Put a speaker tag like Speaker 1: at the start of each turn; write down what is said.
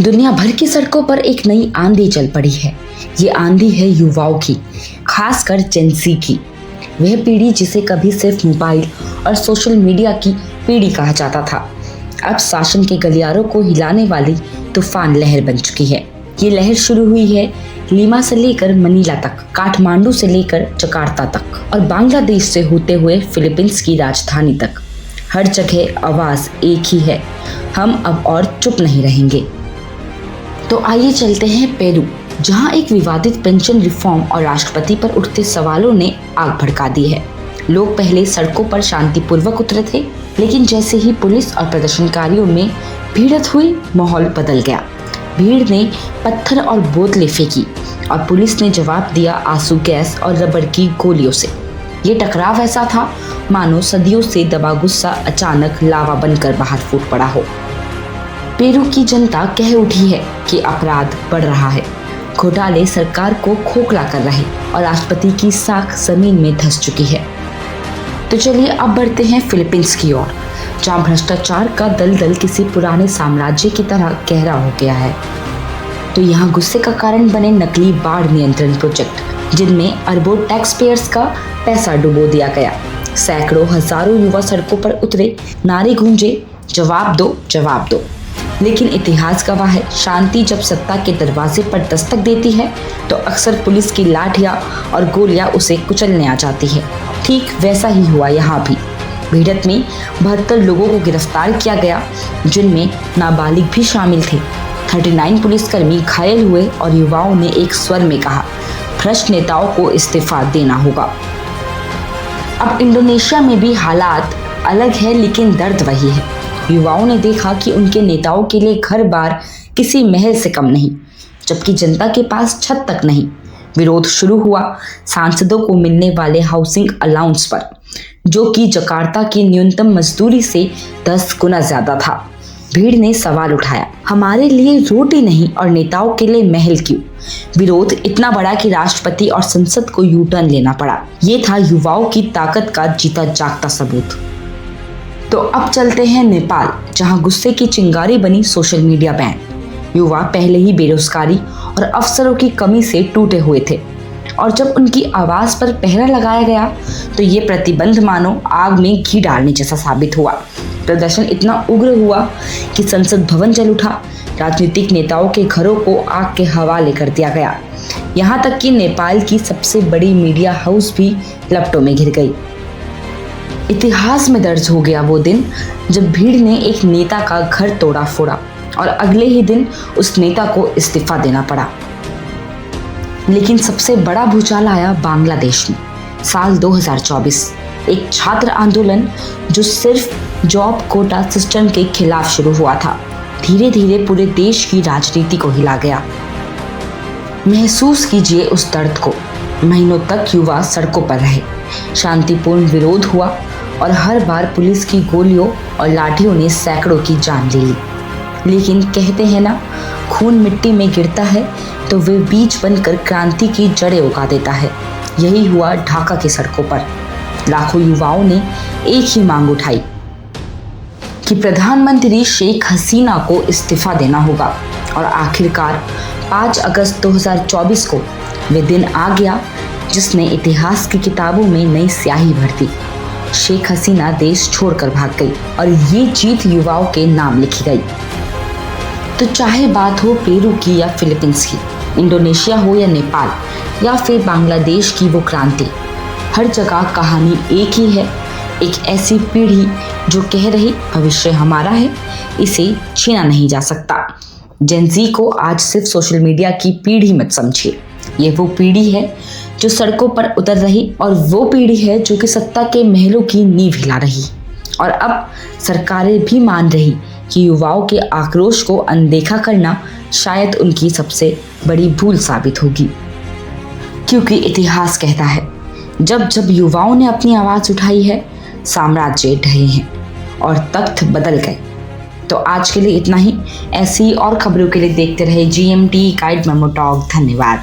Speaker 1: दुनिया भर की सड़कों पर एक नई आंधी चल पड़ी है। ये आंधी है युवाओं की, खासकर जेन-ज़ी की। वह पीढ़ी जिसे कभी सिर्फ मोबाइल और सोशल मीडिया की पीढ़ी कहा जाता था, अब शासन के गलियारों को हिलाने वाली तूफान लहर बन चुकी है। ये लहर शुरू हुई है लीमा से लेकर मनीला तक, काठमांडू से लेकर जकार्ता तक और बांग्लादेश से होते हुए फिलीपींस की राजधानी तक। हर जगह आवाज एक ही है, हम अब और चुप नहीं रहेंगे। तो आइए चलते हैं पेरू, जहां एक विवादित पेंशन रिफॉर्म और राष्ट्रपति पर उठते सवालों ने आग भड़का दी है। लोग पहले सड़कों पर शांतिपूर्वक उतरे थे, लेकिन जैसे ही पुलिस और प्रदर्शनकारियों में भिड़ंत हुई, माहौल बदल गया। भीड़ ने पत्थर और बोतलें फेंकी और पुलिस ने जवाब दिया आंसू गैस और रबड़ की गोलियों से। ये टकराव ऐसा था मानो सदियों से दबा गुस्सा अचानक लावा बनकर बाहर फूट पड़ा हो। पेरू की जनता कह उठी है कि अपराध बढ़ रहा है, घोटाले सरकार को खोखला कर रहे और राष्ट्रपति की साख जमीन में धंस चुकी है। तो चलिए अब बढ़ते हैं फिलीपींस की ओर, जहां भ्रष्टाचार का दलदल किसी पुराने साम्राज्य की तरह गहरा हो गया है। तो यहाँ गुस्से का कारण बने नकली बाढ़ नियंत्रण प्रोजेक्ट, जिनमें अरबों टैक्स पेयर्स का पैसा डुबो दिया गया। सैकड़ों हजारों युवा सड़कों पर उतरे, नारे गूंजे, जवाब दो जवाब दो। लेकिन इतिहास गवाह है, शांति जब सत्ता के दरवाजे पर दस्तक देती है तो अक्सर पुलिस की लाठियां और गोलियां उसे कुचलने आ जाती है। ठीक वैसा ही हुआ यहाँ भी। भिड़ंत में 72 लोगों को गिरफ्तार किया गया, जिनमें नाबालिग भी शामिल थे। 39 पुलिसकर्मी घायल हुए और युवाओं ने एक स्वर में कहा, भ्रष्ट नेताओं को इस्तीफा देना होगा। अब इंडोनेशिया में भी हालात अलग है, लेकिन दर्द वही है। युवाओं ने देखा कि उनके नेताओं के लिए घर बार किसी महल से कम नहीं, जबकि जनता के पास छत तक नहीं। विरोध शुरू हुआ सांसदों को मिलने वाले हाउसिंग अलाउंस पर, जो कि जकार्ता की न्यूनतम मजदूरी से 10 गुना ज्यादा था। भीड़ ने सवाल उठाया, हमारे लिए रोटी नहीं और नेताओं के लिए महल क्यों? विरोध इतना बड़ा कि राष्ट्रपति और संसद को यू टर्न लेना पड़ा। ये था युवाओं की ताकत का जीता जागता सबूत। तो अब चलते हैं नेपाल, जहां गुस्से की चिंगारी बनी सोशल मीडिया बैन। युवा पहले ही बेरोजगारी और अवसरों की कमी से टूटे हुए थे, और जब उनकी आवाज पर पहरा लगाया गया तो ये प्रतिबंध मानो आग में घी डालने जैसा साबित हुआ। प्रदर्शन इतना उग्र हुआ कि संसद भवन जल उठा, राजनीतिक नेताओं के घरों को आग के हवाले कर दिया गया। यहाँ तक कि नेपाल की सबसे बड़ी मीडिया हाउस भी लपटों में घिर गई। इतिहास में दर्ज हो गया वो दिन जब भीड़ ने एक नेता का घर तोड़ा फोड़ा और अगले ही दिन उस नेता को इस्तीफा देना पड़ा। लेकिन सबसे बड़ा भूचाल आया बांग्लादेश में। साल 2024 एक छात्र आंदोलन जो सिर्फ जॉब कोटा सिस्टम के खिलाफ शुरू हुआ था, धीरे धीरे पूरे देश की राजनीति को हिला गया। महसूस कीजिए उस दर्द को। महीनों तक युवा सड़कों पर रहे, शांतिपूर्ण विरोध हुआ और हर बार पुलिस की गोलियों और लाठियों ने सैकड़ों की जान ले ली। लेकिन कहते हैं ना, खून मिट्टी में गिरता है तो वे बीज बनकर क्रांति की जड़ें उगा देता है। यही हुआ ढाका की सड़कों पर। लाखों युवाओं ने एक ही मांग उठाई कि प्रधानमंत्री शेख हसीना को इस्तीफा देना होगा। और आखिरकार 5 अगस्त 2024 को वे दिन आ गया जिसने इतिहास की किताबों में नई स्याही भर दी। शेख हसीना देश छोड़कर भाग गई और ये जीत युवाओं के नाम लिखी गई। तो चाहे बात हो पेरू की या फिलीपींस की, इंडोनेशिया हो या नेपाल या फिर बांग्लादेश की वो क्रांति, हर जगह कहानी एक ही है। एक ऐसी पीढ़ी जो कह रही भविष्य हमारा है, इसे छीना नहीं जा सकता। जेन-ज़ी को आज सिर्फ सोशल मीडिया की पीढ़ी मत समझिए। ये वो पीढ़ी है जो सड़कों पर उतर रही और वो पीढ़ी है जो कि सत्ता के महलों की नींव हिला रही। और अब सरकारें भी मान रही कि युवाओं के आक्रोश को अनदेखा करना शायद उनकी सबसे बड़ी भूल साबित होगी। क्योंकि इतिहास कहता है, जब जब युवाओं ने अपनी आवाज उठाई है, साम्राज्य ढहे हैं और तख्त बदल गए। तो आज के लिए इतना ही। ऐसी और खबरों के लिए देखते रहे GMT गाइड मेमो टॉक। धन्यवाद।